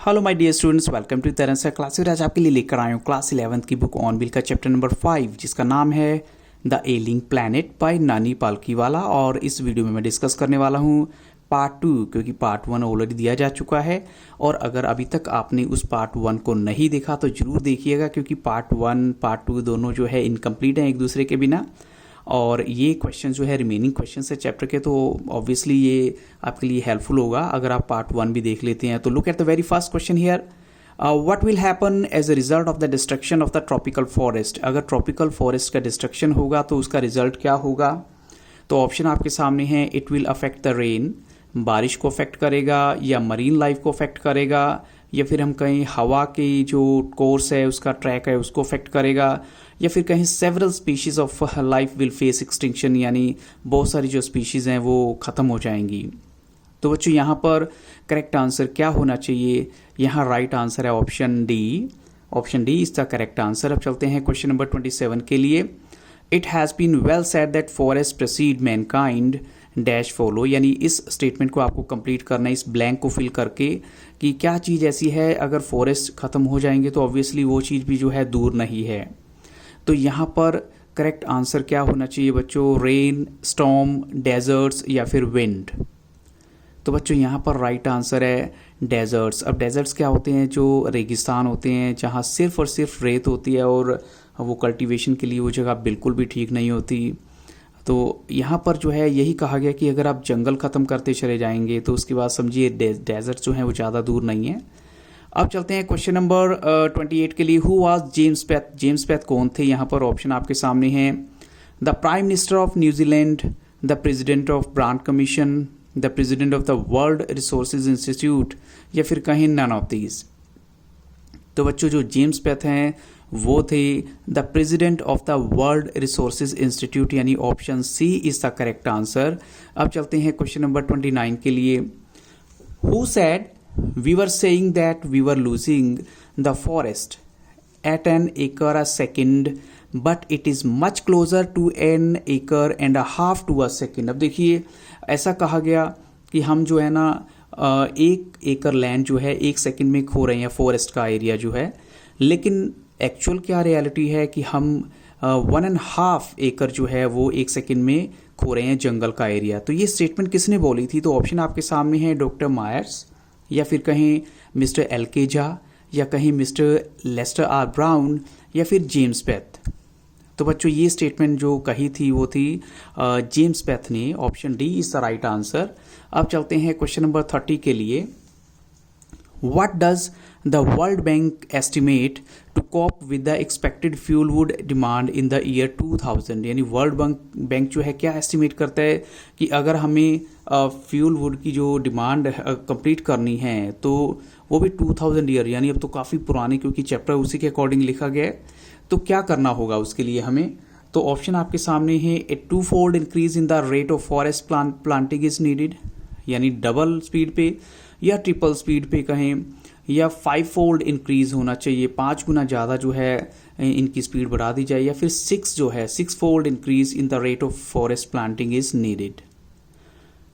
Hello my dear students, welcome to तरह से class. आज आपके लिए लेकर आया हूँ क्लास 11th की बुक ऑन बिल का चैप्टर नंबर 5, जिसका नाम है द एलिंग प्लैनेट बाय नानी पालकीवाला। और इस वीडियो में मैं डिस्कस करने वाला हूँ पार्ट 2, क्योंकि पार्ट 1 ऑलरेडी दिया जा चुका है। और अगर अभी तक आपने उस पार्ट 1 को नहीं देखा तो ज़रूर देखिएगा, क्योंकि पार्ट 1 पार्ट 2 दोनों जो है इनकम्प्लीट हैं एक दूसरे के बिना। और ये क्वेश्चन जो है रिमेनिंग क्वेश्चन है चैप्टर के, तो ऑब्वियसली ये आपके लिए हेल्पफुल होगा अगर आप पार्ट 1 भी देख लेते हैं। तो look at the very first question here, what will happen as a result of the destruction of the tropical forest. अगर ट्रॉपिकल फॉरेस्ट का डिस्ट्रक्शन होगा तो उसका रिजल्ट क्या होगा। तो ऑप्शन आपके सामने हैं, it will affect the rain, बारिश को अफेक्ट करेगा, या मरीन लाइफ को अफेक्ट करेगा, या फिर हम कहीं हवा की जो कोर्स है उसका ट्रैक है उसको अफेक्ट करेगा, या फिर कहीं several species of life will face extinction, यानी बहुत सारी जो स्पीशीज हैं वो ख़त्म हो जाएंगी। तो बच्चों यहाँ पर करेक्ट आंसर क्या होना चाहिए। यहाँ राइट आंसर है option D. Option D is the correct answer. अब चलते हैं क्वेश्चन नंबर 27 के लिए। It has been well said that forest preceded mankind dash follow, यानी इस स्टेटमेंट को आपको कंप्लीट करना है इस ब्लैंक को फिल करके कि क्या चीज़ ऐसी है अगर फॉरेस्ट ख़त्म हो जाएंगे तो ऑब्वियसली वो चीज़ भी जो है दूर नहीं है। तो यहाँ पर करेक्ट आंसर क्या होना चाहिए बच्चों, रेन, स्टॉर्म, डेजर्ट्स या फिर विंड। तो बच्चों यहाँ पर राइट आंसर है डेजर्ट्स। अब डेजर्ट्स क्या होते हैं, जो रेगिस्तान होते हैं जहाँ सिर्फ और सिर्फ रेत होती है और वो कल्टीवेशन के लिए वो जगह बिल्कुल भी ठीक नहीं होती। तो यहाँ पर जो है यही कहा गया कि अगर आप जंगल ख़त्म करते चले जाएंगे तो उसके बाद समझिए डेजर्ट जो हैं वो ज़्यादा दूर नहीं है। अब चलते हैं क्वेश्चन नंबर 28 के लिए। Who was James path. James path कौन थे। यहाँ पर ऑप्शन आपके सामने हैं, the prime minister of New Zealand, the president of brand commission, the president of the World Resources institute, या फिर कहीं नन ऑफ दीज। तो बच्चों जो जेम्स पैथ हैं वो थे the president of the World Resources Institute, यानी option C is the correct answer. अब चलते हैं क्वेश्चन नंबर 29 के लिए। Who said we were saying that we were losing the forest at an acre a second, but it is much closer to an acre and a half to a second। अब देखिए ऐसा कहा गया कि हम जो है ना 1 एकड़ लैंड जो है 1 सेकंड में खो रहे हैं, फॉरेस्ट का एरिया जो है। लेकिन एक्चुअल क्या रियलिटी है कि हम 1.5 एकड़ जो है वो 1 सेकंड में खो रहे हैं जंगल का एरिया। तो ये स्टेटमेंट किसने बोली थी। तो ऑप्शन आपके सामने है, डॉक्टर मायर्स, या फिर कहीं मिस्टर एल्केजा, या कहीं मिस्टर लेस्टर आर ब्राउन, या फिर जेम्स पैथ। तो बच्चों ये स्टेटमेंट जो कही थी वो थी जेम्स पैथ ने। Option D is the right answer. अब चलते हैं क्वेश्चन नंबर 30 के लिए। What does the world bank estimate to cope with the expected fuel wood demand in the year 2000, यानी वर्ल्ड बैंक जो है क्या एस्टिमेट करता है कि अगर हमें फ्यूल वुड की जो डिमांड कंप्लीट करनी है तो वो भी 2000 ईयर, यानी अब तो काफ़ी पुरानी, क्योंकि चैप्टर उसी के अकॉर्डिंग लिखा गया है। तो क्या करना होगा उसके लिए हमें। तो ऑप्शन आपके सामने है, ए 2-fold increase in the rate of forest planting is needed, यानी डबल स्पीड पे या ट्रिपल स्पीड पे कहें, या 5-fold इंक्रीज होना चाहिए, 5 गुना ज़्यादा जो है इनकी स्पीड बढ़ा दी जाए, या फिर 6-fold increase in the rate of forest planting is needed.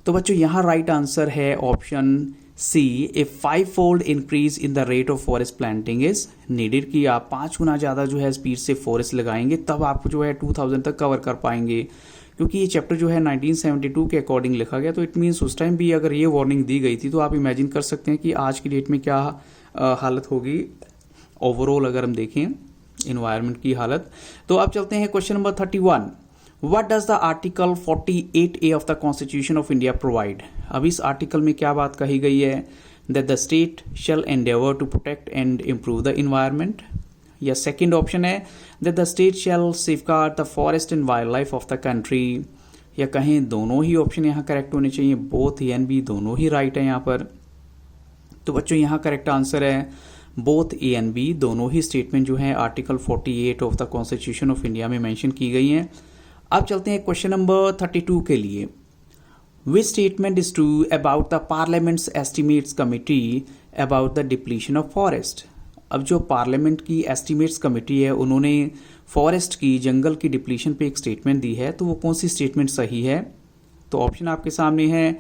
तो बच्चों यहाँ राइट आंसर है option C, a 5-fold increase in the rate of forest planting is needed, कि आप 5 गुना ज़्यादा जो है स्पीड से फॉरेस्ट लगाएंगे तब आप जो है 2000 तक कवर कर पाएंगे। क्योंकि ये चैप्टर जो है 1972 के अकॉर्डिंग लिखा गया, तो इट मीन्स उस टाइम भी अगर ये वार्निंग दी गई थी तो आप इमेजिन कर सकते हैं कि आज की डेट में क्या हालत होगी ओवरऑल अगर हम देखें इन्वायरमेंट की हालत। तो अब चलते हैं question number 31। What does the Article 48A of the Constitution of India provide? अब इस आर्टिकल में क्या बात कही गई है, that the state shall endeavor to protect and improve the environment, या सेकेंड ऑप्शन है that the state shall safeguard the forest and wildlife of the country, या कहें दोनों ही ऑप्शन यहाँ करेक्ट होने चाहिए, बोथ ए एंड बी दोनों ही right है यहाँ पर। तो बच्चों यहाँ करेक्ट आंसर है बोथ ए एंड बी, दोनों ही स्टेटमेंट जो है article 48 of the constitution of India में मेंशन की गई हैं। अब चलते हैं क्वेश्चन नंबर 32 के लिए। विच statement is true about the parliaments estimates committee about the depletion of forest. अब जो पार्लियामेंट की एस्टिमेट्स कमेटी है उन्होंने फॉरेस्ट की, जंगल की डिप्लीशन पे एक स्टेटमेंट दी है, तो वो कौन सी स्टेटमेंट सही है। तो ऑप्शन आपके सामने है,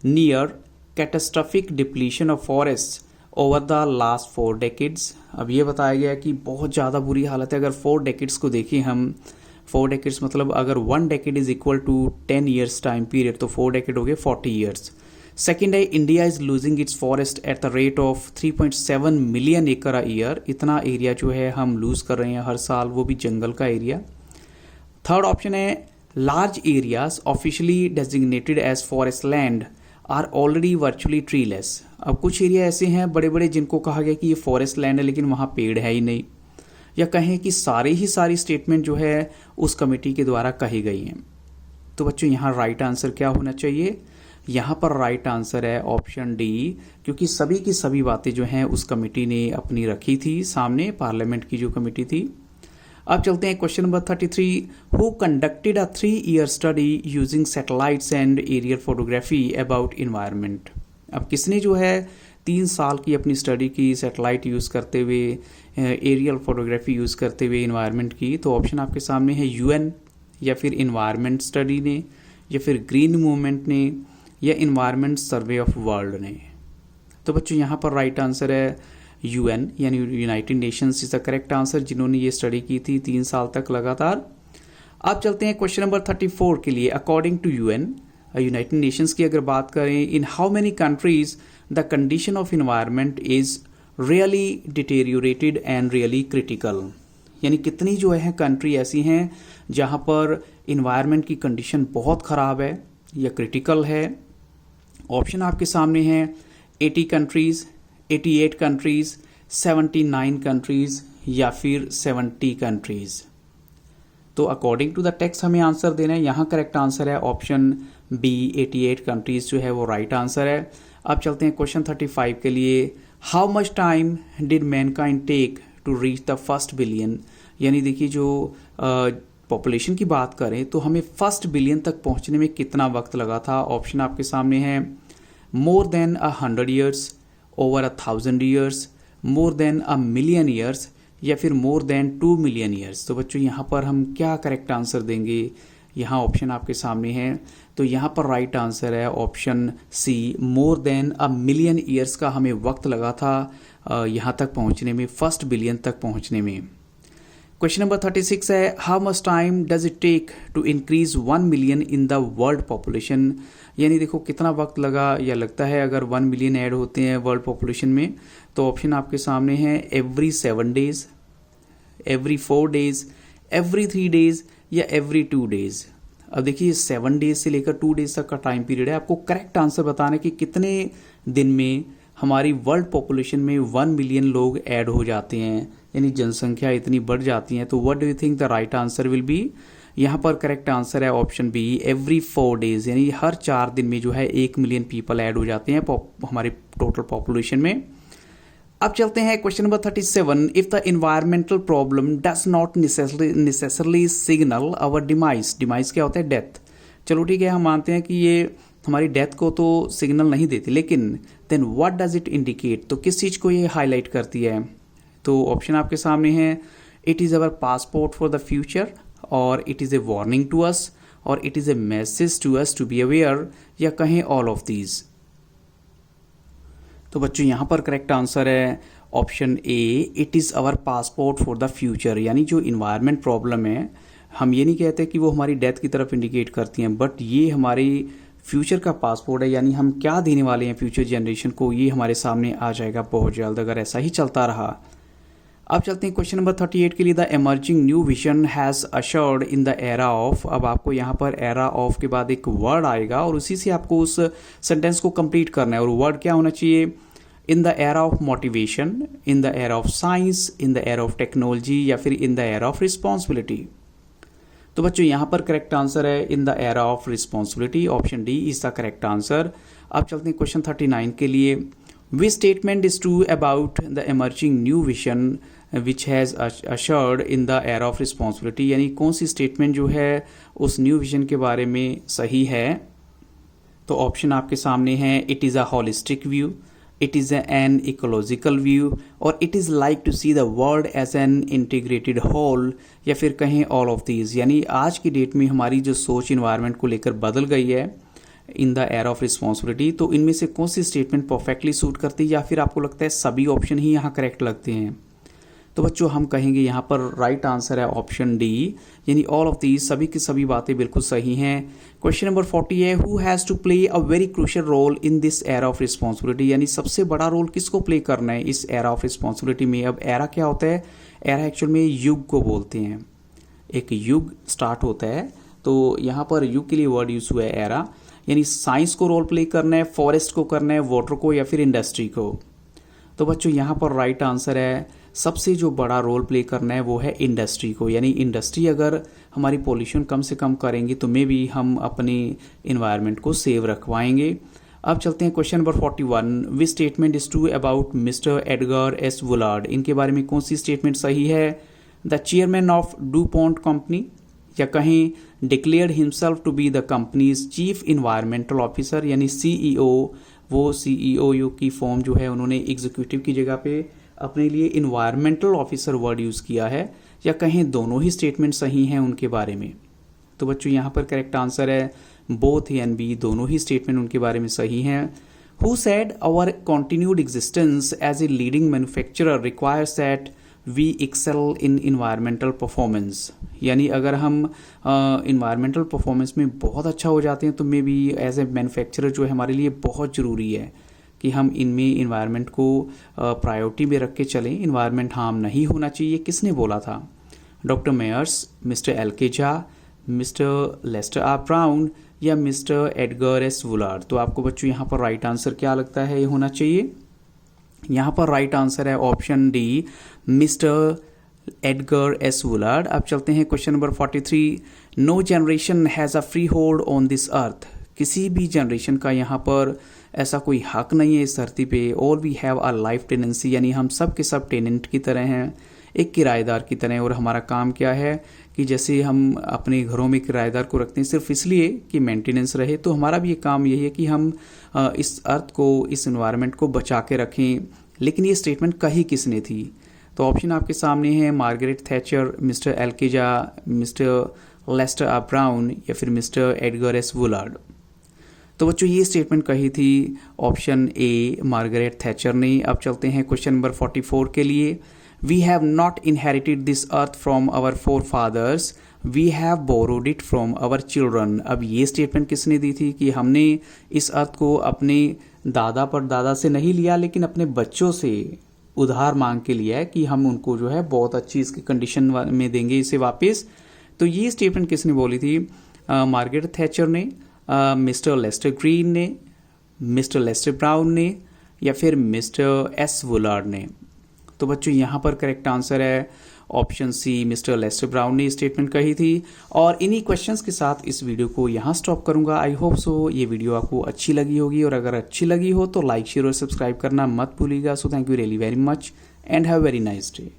near catastrophic depletion of forest over the last 4 decades. अब ये बताया गया कि बहुत ज़्यादा बुरी हालत है। अगर 4 डेकेड्स को देखें हम, 4 डेकेड्स मतलब अगर 1 decade is equal to 10 years time period, तो 4 डेकेड हो गए 40 ईयर्स। सेकेंड है India is losing its forest at the rate of 3.7 million एकड़ अ ईयर। इतना एरिया जो है हम लूज कर रहे हैं हर साल, वो भी जंगल का एरिया। थर्ड ऑप्शन है large areas officially designated as forest land are already virtually treeless. अब कुछ एरिया ऐसे हैं बड़े बड़े जिनको कहा गया कि ये फॉरेस्ट लैंड है लेकिन वहाँ पेड़ है ही नहीं, या कहें कि सारी स्टेटमेंट जो है उस कमेटी के द्वारा कही गई हैं। तो बच्चों यहाँ राइट आंसर क्या होना चाहिए? यहाँ पर राइट आंसर है ऑप्शन डी, क्योंकि सभी की सभी बातें जो हैं उस कमेटी ने अपनी रखी थी सामने, पार्लियामेंट की जो कमेटी थी। अब चलते हैं question number 33। Who conducted a 3-year study using satellites and aerial photography about environment. अब किसने जो है 3 साल की अपनी स्टडी की सैटेलाइट यूज़ करते हुए, एरियल फोटोग्राफी यूज़ करते हुए इन्वायरमेंट की? तो ऑप्शन आपके सामने है यूएन, या फिर इन्वायरमेंट स्टडी ने, या फिर ग्रीन मूवमेंट ने, या इन्वायरमेंट सर्वे ऑफ वर्ल्ड ने। तो बच्चों यहाँ पर राइट आंसर है यूएन, यानी United Nations is the correct answer, जिन्होंने ये स्टडी की थी 3 साल तक लगातार। अब चलते हैं क्वेश्चन नंबर 34 के लिए। According to UN, United Nations की अगर बात करें, in how many countries the condition of environment is really deteriorated and really critical. यानी कितनी जो है कंट्री ऐसी हैं जहाँ पर इन्वायरमेंट की कंडीशन बहुत ख़राब है या क्रिटिकल है? ऑप्शन आपके सामने हैं 80 कंट्रीज़, 88 कंट्रीज़, 79 कंट्रीज़, या फिर 70 कंट्रीज़। तो अकॉर्डिंग टू द टेक्स्ट हमें आंसर देना है। यहाँ करेक्ट आंसर है ऑप्शन बी, 88 कंट्रीज़ जो है वो राइट आंसर है। अब चलते हैं क्वेश्चन 35 के लिए। How much time did mankind take to reach the first billion. यानी देखिए जो पॉपुलेशन की बात करें तो हमें फर्स्ट बिलियन तक पहुँचने में कितना वक्त लगा था? ऑप्शन आपके सामने है more than 100 years, over 1000 years, मोर देन 1 मिलियन ईयर्स, या फिर मोर देन 2 मिलियन ईयर्स। तो बच्चों यहाँ पर हम क्या करेक्ट आंसर देंगे? यहाँ ऑप्शन आपके सामने है, तो यहाँ पर राइट आंसर है option C, more than 1 million years का हमें वक्त लगा था यहाँ तक पहुँचने में, फर्स्ट बिलियन तक पहुँचने में। क्वेश्चन नंबर 36 है how much time does it take to increase 1 million in the world population. यानी देखो कितना वक्त लगा या लगता है अगर 1 मिलियन ऐड होते हैं वर्ल्ड पॉपुलेशन में। तो ऑप्शन आपके सामने है every 7 days, every 4 days, every 3 days, या एवरी 2 डेज। अब देखिए 7 डेज से लेकर 2 डेज तक का टाइम पीरियड है। आपको करेक्ट आंसर बताना है कि कितने दिन में हमारी वर्ल्ड पॉपुलेशन में 1 मिलियन लोग ऐड हो जाते हैं, यानी जनसंख्या इतनी बढ़ जाती है। तो what do you think the right answer will be? यहाँ पर करेक्ट आंसर है ऑप्शन बी, एवरी 4 डेज, यानी हर 4 दिन में जो है 1 मिलियन पीपल ऐड हो जाते हैं हमारी टोटल पॉपुलेशन में। अब चलते हैं question number 37। If the environmental problem does not necessarily signal our demise. Demise क्या होता है? डेथ। चलो ठीक है, हम मानते हैं कि ये हमारी डेथ को तो सिग्नल नहीं देती, लेकिन then what does it indicate? तो किस चीज़ को ये हाईलाइट करती है? तो ऑप्शन आपके सामने है it is our passport for the future, और it is a warning to us, और it is a message to us to be aware, या कहें ऑल ऑफ दीज। तो बच्चों यहाँ पर करेक्ट आंसर है option A, it is our passport for the future. यानी जो इन्वायरमेंट प्रॉब्लम है, हम ये नहीं कहते कि वो हमारी डेथ की तरफ इंडिकेट करती हैं, बट ये हमारी फ्यूचर का पासपोर्ट है, यानी हम क्या देने वाले हैं फ्यूचर जनरेशन को, ये हमारे सामने आ जाएगा बहुत जल्द अगर ऐसा ही चलता रहा। अब चलते हैं क्वेश्चन नंबर 38 के लिए। The emerging new vision has ushered in the era of. अब आपको यहाँ पर एरा ऑफ के बाद एक वर्ड आएगा और उसी से आपको उस सेंटेंस को कंप्लीट करना है, और वर्ड क्या होना चाहिए? In the era of motivation, in the era of science, in the era of technology, या फिर in the era of responsibility. तो बच्चों यहाँ पर करेक्ट आंसर है in the era of responsibility, option D is the correct answer. अब चलते हैं क्वेश्चन 39 के लिए। विच statement is true about the emerging new vision which has ushered in the era of responsibility. यानी कौन सी स्टेटमेंट जो है उस न्यू विजन के बारे में सही है? तो ऑप्शन आपके सामने है it is a holistic view, it is an ecological view, और it is like to see the world as an integrated whole, या फिर कहें all of these। यानी आज की डेट में हमारी जो सोच इन्वायरमेंट को लेकर बदल गई है, in the era of responsibility. तो इनमें से कौन सी स्टेटमेंट परफेक्टली सूट करती है, या फिर आपको लगता है सभी ऑप्शन ही यहाँ करेक्ट लगते हैं? तो बच्चों हम कहेंगे यहाँ पर राइट आंसर है ऑप्शन डी, यानी ऑल ऑफ दीज, सभी की सभी बातें बिल्कुल सही हैं। क्वेश्चन नंबर 40 है, who has to play a very crucial role in this era of responsibility, यानी सबसे बड़ा रोल किसको प्ले करना है इस एरा ऑफ रिस्पॉन्सिबिलिटी में। अब एरा क्या होता है? एरा एक्चुअल में युग को बोलते हैं, एक युग स्टार्ट होता है, तो यहाँ पर युग के लिए वर्ड यूज हुआ है एरा, यानी साइंस को रोल प्ले करना है, फॉरेस्ट को करना है, वाटर को, या फिर इंडस्ट्री को। तो बच्चों यहाँ पर राइट आंसर है सबसे जो बड़ा रोल प्ले करना है वो है इंडस्ट्री को, यानी इंडस्ट्री अगर हमारी पोल्यूशन कम से कम करेंगी तो मे भी हम अपने इन्वायरमेंट को सेव रखवाएंगे। अब चलते हैं question number 41, which statement is true about mister Edgar S Woolard, इनके बारे में कौन सी स्टेटमेंट सही है? The chairman of DuPont company, या कहीं declared himself to be the company's chief environmental officer, यानी सीईओ, वो सीईओ की फॉर्म जो है उन्होंने एग्जीक्यूटिव की जगह पे अपने लिए इन्वायरमेंटल ऑफिसर वर्ड यूज़ किया है, या कहीं दोनों ही स्टेटमेंट सही हैं उनके बारे में? तो बच्चों यहाँ पर करेक्ट आंसर है बोथ ए एंड बी, दोनों ही स्टेटमेंट उनके बारे में सही हैं। Who said our continued existence as a leading manufacturer requires that we excel in environmental performance, यानी अगर हम इन्वायरमेंटल परफॉर्मेंस में बहुत अच्छा हो जाते हैं तो may be as a manufacturer जो है हमारे लिए बहुत ज़रूरी है कि हम इनमें इन्वायरमेंट को प्रायोरिटी में रख के चलें, इन्वायरमेंट हार्म नहीं होना चाहिए। किसने बोला था? Doctor Myers, mister Elkeja, mister Lester R Brown, या मिस्टर एडगर एस वुलार्ड। तो आपको बच्चों यहाँ पर राइट आंसर क्या लगता है ये होना चाहिए? यहाँ पर राइट आंसर है option D, mister Edgar S Woolard. अब चलते हैं question number 43, no generation has a freehold on this earth, किसी भी जनरेशन का यहाँ पर ऐसा कोई हक नहीं है इस धरती पे। All we have a life tenancy, यानी हम सब के सब टेनेंट की तरह हैं, एक किराएदार की तरह। और हमारा काम क्या है कि जैसे हम अपने घरों में किराएदार को रखते हैं सिर्फ इसलिए कि मेंटेनेंस रहे, तो हमारा भी ये काम यही है कि हम इस अर्थ को, इस एनवायरनमेंट को बचा के रखें। लेकिन ये स्टेटमेंट कही किसने थी? तो ऑप्शन आपके सामने है Margaret Thatcher, mister Elkeja, mister Lester R Brown, या फिर मिस्टर एडगर एस वुलार्ड। तो बच्चों ये स्टेटमेंट कही थी ऑप्शन ए, मार्गरेट थैचर ने। अब चलते हैं क्वेश्चन नंबर 44 के लिए, we have not inherited this earth from our forefathers, we have borrowed it from our children. अब ये स्टेटमेंट किसने दी थी कि हमने इस अर्थ को अपने दादा परदादा से नहीं लिया, लेकिन अपने बच्चों से उधार मांग के लिया है कि हम उनको जो है बहुत अच्छी इसकी कंडीशन में देंगे इसे वापस। तो ये स्टेटमेंट किसने बोली थी? मार्गरेट थैचर ने, मिस्टर लेस्टर ग्रीन ने, मिस्टर लेस्टर ब्राउन ने, या फिर मिस्टर एस वुलार्ड ने। तो बच्चों यहाँ पर करेक्ट आंसर है option C, mister Lester Brown ने स्टेटमेंट कही थी। और इन्हीं क्वेश्चंस के साथ इस वीडियो को यहाँ स्टॉप करूँगा। आई होप सो ये वीडियो आपको अच्छी लगी होगी, और अगर अच्छी लगी हो तो लाइक, शेयर और सब्सक्राइब करना मत भूलिएगा। So thank you really very much and have very nice day.